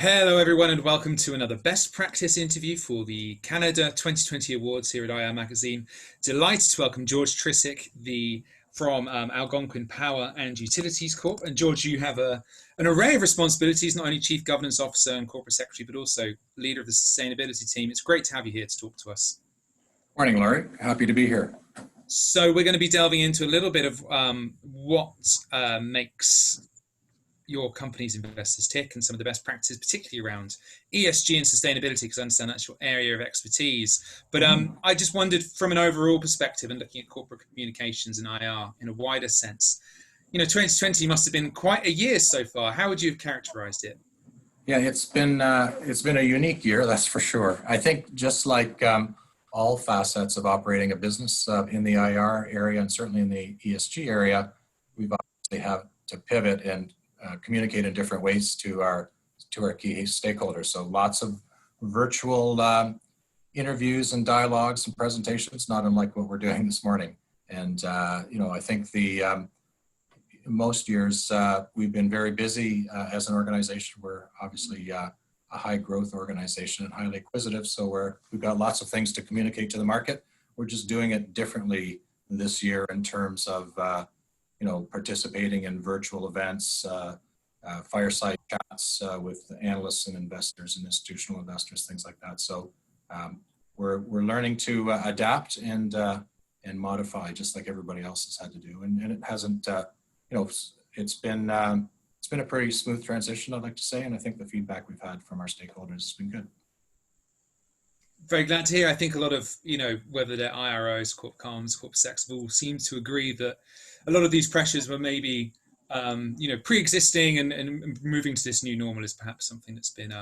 Hello, everyone, and welcome to another Best Practice interview for the Canada 2020 Awards here at IR Magazine. Delighted to welcome George Trisic, from Algonquin Power and Utilities Corp. And George, you have an array of responsibilities, not only Chief Governance Officer and Corporate Secretary, but also leader of the sustainability team. It's great to have you here to talk to us. Morning, Laurie. Happy to be here. So we're going to be delving into a little bit of what makes your company's investors tick and some of the best practices, particularly around ESG and sustainability, because I understand that's your area of expertise. But I just wondered, from an overall perspective and looking at corporate communications and IR in a wider sense, 2020 must have been quite a year so far. How would you have characterized it? Yeah, it's been a unique year, that's for sure. I think just like all facets of operating a business in the IR area and certainly in the ESG area, we've obviously had to pivot and communicate in different ways to our key stakeholders. So lots of virtual interviews and dialogues and presentations, not unlike what we're doing this morning. And I think most years we've been very busy as an organization. We're obviously a high growth organization and highly acquisitive, so we've got lots of things to communicate to the market. We're just doing it differently this year in terms of participating in virtual events, fireside chats with analysts and investors and institutional investors, things like that. So we're learning to adapt and modify, just like everybody else has had to do. And it hasn't, it's been a pretty smooth transition, I'd like to say, and I think the feedback we've had from our stakeholders has been good. Very glad to hear. I think a lot of, whether they're IROs, Corp Comms, Corp Secs, all seem to agree that a lot of these pressures were maybe, pre-existing, and moving to this new normal is perhaps something that's been,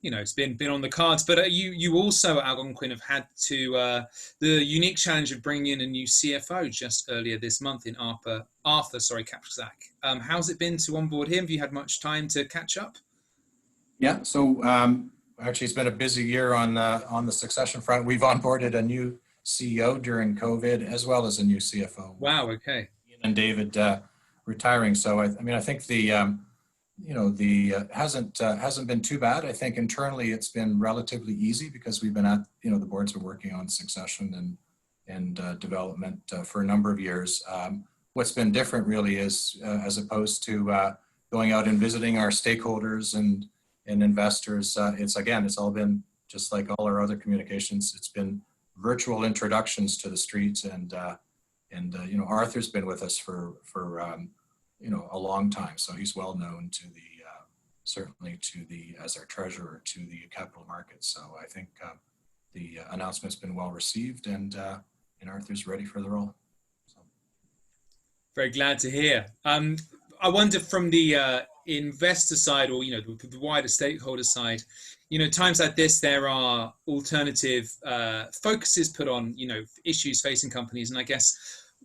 it's been on the cards. But you also at Algonquin have had the unique challenge of bringing in a new CFO just earlier this month in Arthur Kapczak. How's it been to onboard him? Have you had much time to catch up? Yeah, so actually it's been a busy year on the succession front. We've onboarded a new CEO during COVID, as well as a new CFO. Wow, okay. Ian and David retiring. So I think the hasn't been too bad. I think internally it's been relatively easy because we've been at, the boards are working on succession and development for a number of years. What's been different really is as opposed to going out and visiting our stakeholders and investors, it's all been just like all our other communications. It's been virtual introductions to the streets, and Arthur's been with us for a long time, so he's well known to certainly as our treasurer to the capital markets. So I think the announcement's been well received, and Arthur's ready for the role. So. Very glad to hear. I wonder from the investor side, or the wider stakeholder side, times like this there are alternative focuses put on issues facing companies, and I guess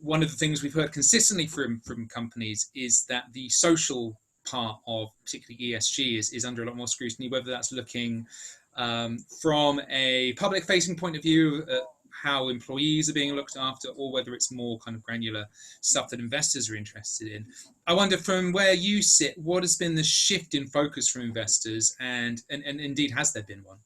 one of the things we've heard consistently from companies is that the social part of particularly ESG is under a lot more scrutiny, whether that's looking from a public facing point of view, how employees are being looked after, or whether it's more kind of granular stuff that investors are interested in. I wonder, from where you sit, what has been the shift in focus from investors, and indeed, has there been one?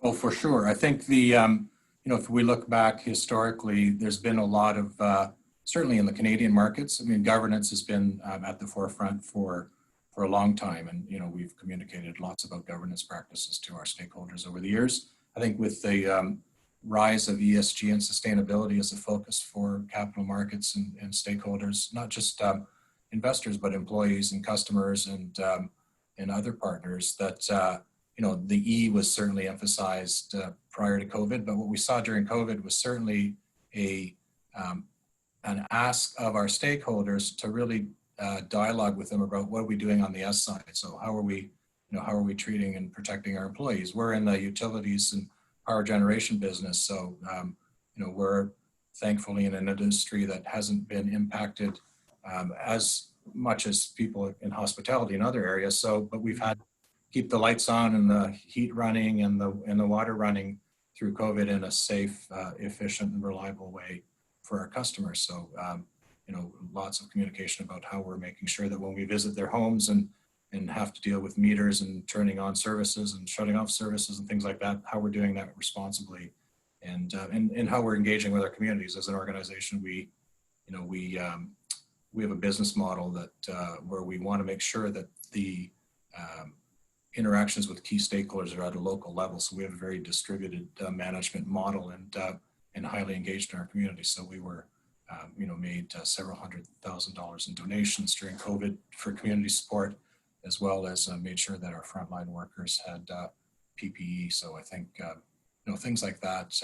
Oh, for sure. I think if we look back historically, there's been a lot of, certainly in the Canadian markets, governance has been at the forefront for a long time. And, we've communicated lots about governance practices to our stakeholders over the years. I think with the rise of ESG and sustainability as a focus for capital markets and stakeholders, not just investors, but employees and customers and other partners, that the E was certainly emphasized prior to COVID. But what we saw during COVID was certainly an ask of our stakeholders to really dialogue with them about what are we doing on the S side. So how are we treating and protecting our employees? We're in the utilities and power generation business. So, we're thankfully in an industry that hasn't been impacted as much as people in hospitality and other areas. So, but we've had to keep the lights on and the heat running and the water running through COVID in a safe, efficient and reliable way for our customers. So, lots of communication about how we're making sure that when we visit their homes and and have to deal with meters and turning on services and shutting off services and things like that, how we're doing that responsibly, and how we're engaging with our communities as an organization. We have a business model that where we want to make sure that the interactions with key stakeholders are at a local level. So we have a very distributed management model and highly engaged in our community. So we were, made several $100,000 in donations during COVID for community support, as well as made sure that our frontline workers had PPE. So I think, things like that,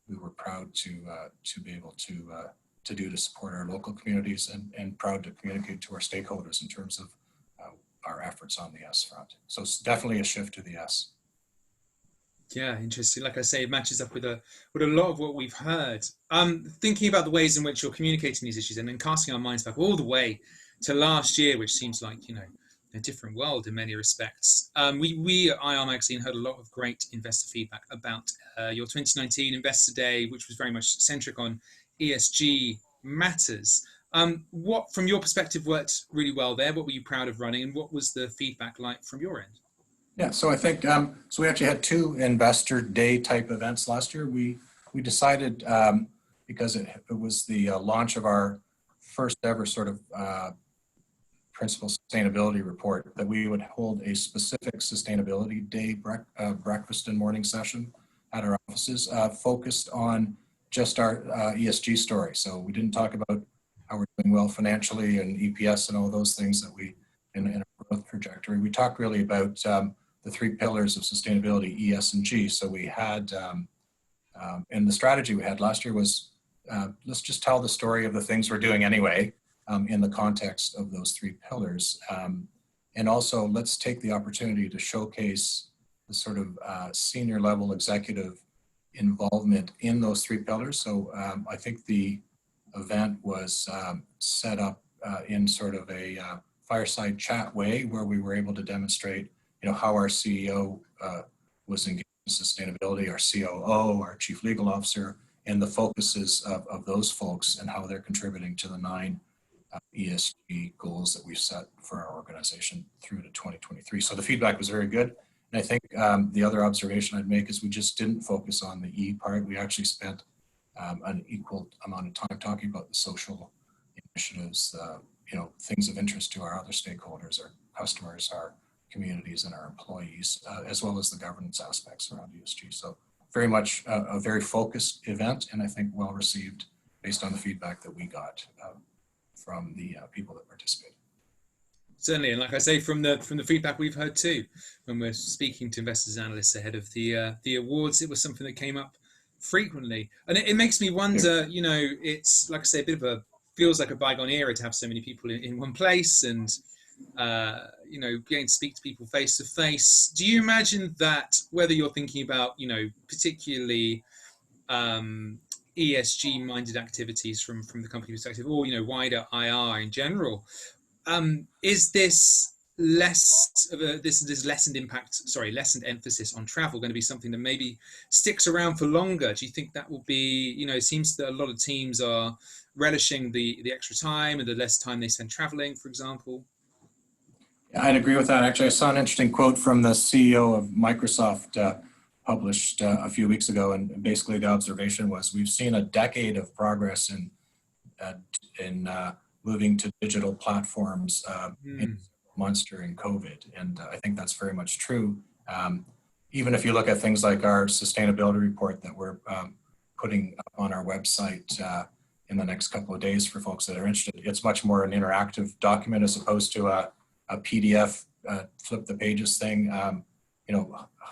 we were proud to be able to do to support our local communities, and proud to communicate to our stakeholders in terms of our efforts on the S front. So it's definitely a shift to the S. Yeah, interesting. Like I say, it matches up with a lot of what we've heard. Thinking about the ways in which you're communicating these issues, and then casting our minds back all the way to last year, which seems like a different world in many respects. We at IR Magazine heard a lot of great investor feedback about your 2019 Investor Day, which was very much centric on ESG matters. What, from your perspective, worked really well there? What were you proud of running, and what was the feedback like from your end? Yeah, so I think, so we actually had 2 Investor Day type events last year. We decided, because it was the launch of our first ever sort of principal sustainability report, that we would hold a specific sustainability day breakfast and morning session at our offices, focused on just our ESG story. So we didn't talk about how we're doing well financially and EPS and all those things that we in our growth trajectory. We talked really about the 3 pillars of sustainability, E, S, and G. So we had, and the strategy we had last year was, let's just tell the story of the things we're doing anyway, in the context of those 3 pillars. And also, let's take the opportunity to showcase the sort of senior level executive involvement in those 3 pillars. So I think the event was set up in sort of a fireside chat way, where we were able to demonstrate, how our CEO was engaged in sustainability, our COO, our chief legal officer, and the focuses of those folks, and how they're contributing to the 9 ESG goals that we've set for our organization through to 2023. So the feedback was very good. And I think the other observation I'd make is we just didn't focus on the E part. We actually spent an equal amount of time talking about the social initiatives, things of interest to our other stakeholders, our customers, our communities, and our employees, as well as the governance aspects around ESG. So very much a very focused event, and I think well received based on the feedback that we got from the people that participated. Certainly, and like I say, from the feedback we've heard too, when we're speaking to investors and analysts ahead of the awards, it was something that came up frequently, and it makes me wonder. It's like I say, feels like a bygone era to have so many people in one place, and getting to speak to people face to face. Do you imagine that, whether you're thinking about particularly ESG minded activities from the company perspective, or wider IR in general, is this lessened emphasis on travel going to be something that maybe sticks around for longer? Do you think that will be, it seems that a lot of teams are relishing the extra time and the less time they spend traveling, for example? Yeah, I'd agree with that. Actually, I saw an interesting quote from the CEO of Microsoft published a few weeks ago, and basically the observation was, we've seen a decade of progress in moving to digital platforms in months during COVID, and I think that's very much true. Even if you look at things like our sustainability report that we're putting up on our website in the next couple of days for folks that are interested, it's much more an interactive document as opposed to a PDF flip the pages thing.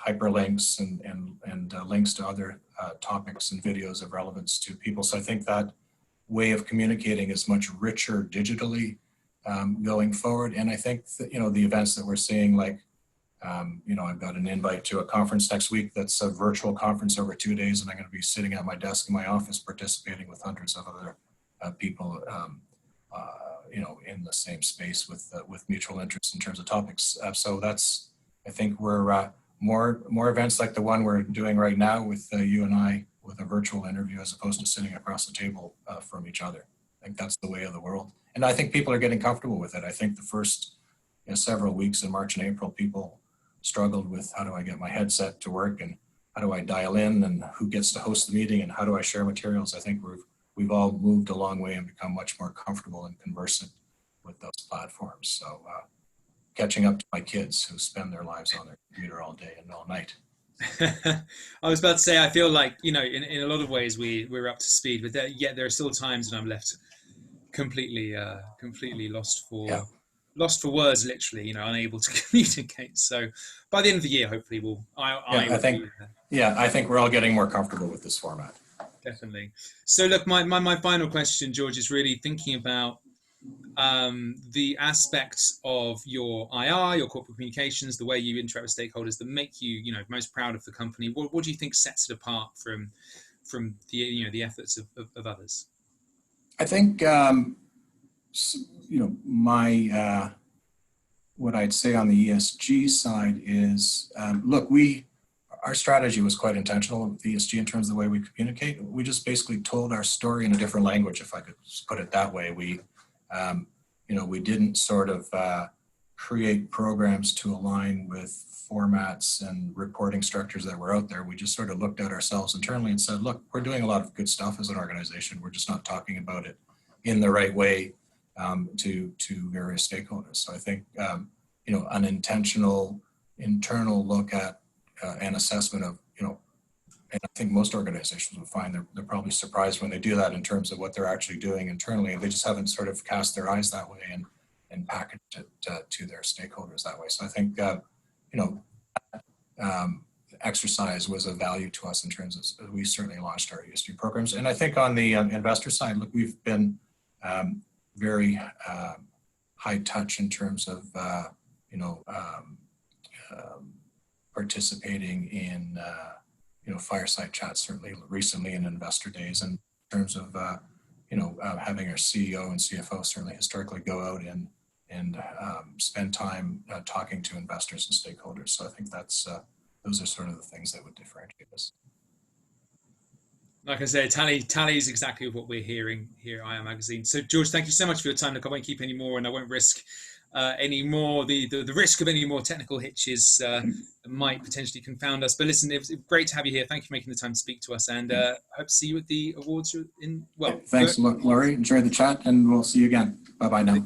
Hyperlinks and links to other topics and videos of relevance to people. So I think that way of communicating is much richer digitally going forward. And I think that, the events that we're seeing, like, I've got an invite to a conference next week that's a virtual conference over 2 days, and I'm going to be sitting at my desk in my office participating with hundreds of other people, in the same space with mutual interest in terms of topics. So that's, I think we're more events like the one we're doing right now with you and I, with a virtual interview, as opposed to sitting across the table from each other. I think that's the way of the world. And I think people are getting comfortable with it. I think the first, several weeks in March and April, people struggled with how do I get my headset to work and how do I dial in and who gets to host the meeting and how do I share materials. I think we've all moved a long way and become much more comfortable and conversant with those platforms. So catching up to my kids who spend their lives on their computer all day and all night. I was about to say, I feel like, in a lot of ways we're up to speed, but yet there are still times when I'm left completely lost for words, literally, unable to communicate. So by the end of the year, hopefully I think we're all getting more comfortable with this format. Definitely. So look, my final question, George, is really thinking about the aspects of your IR, your corporate communications, the way you interact with stakeholders that make you, most proud of the company. What do you think sets it apart from the efforts of others? I think my what I'd say on the ESG side is, look, our strategy was quite intentional with ESG in terms of the way we communicate. We just basically told our story in a different language, if I could put it that way. We didn't sort of create programs to align with formats and reporting structures that were out there. We just sort of looked at ourselves internally and said, look, we're doing a lot of good stuff as an organization. We're just not talking about it in the right way to various stakeholders. So I think, an intentional internal look at an assessment of, and I think most organizations will find they're probably surprised when they do that in terms of what they're actually doing internally, and they just haven't sort of cast their eyes that way and packaged it to their stakeholders that way. So I think, exercise was of value to us in terms of, we certainly launched our ESG programs. And I think on the investor side, look, we've been very high touch in terms of, participating in, fireside chats, certainly recently in investor days, and in terms of, having our CEO and CFO certainly historically go out and spend time talking to investors and stakeholders. So I think those are sort of the things that would differentiate us. Like I say, tallies exactly what we're hearing here at IR Magazine. So George, thank you so much for your time. Look, I won't keep any more, and I won't risk any more the risk of any more technical hitches might potentially confound us. But listen, it was great to have you here. Thank you for making the time to speak to us, and hope to see you at the awards. Thanks, Laurie. Enjoy the chat, and we'll see you again. Bye bye now.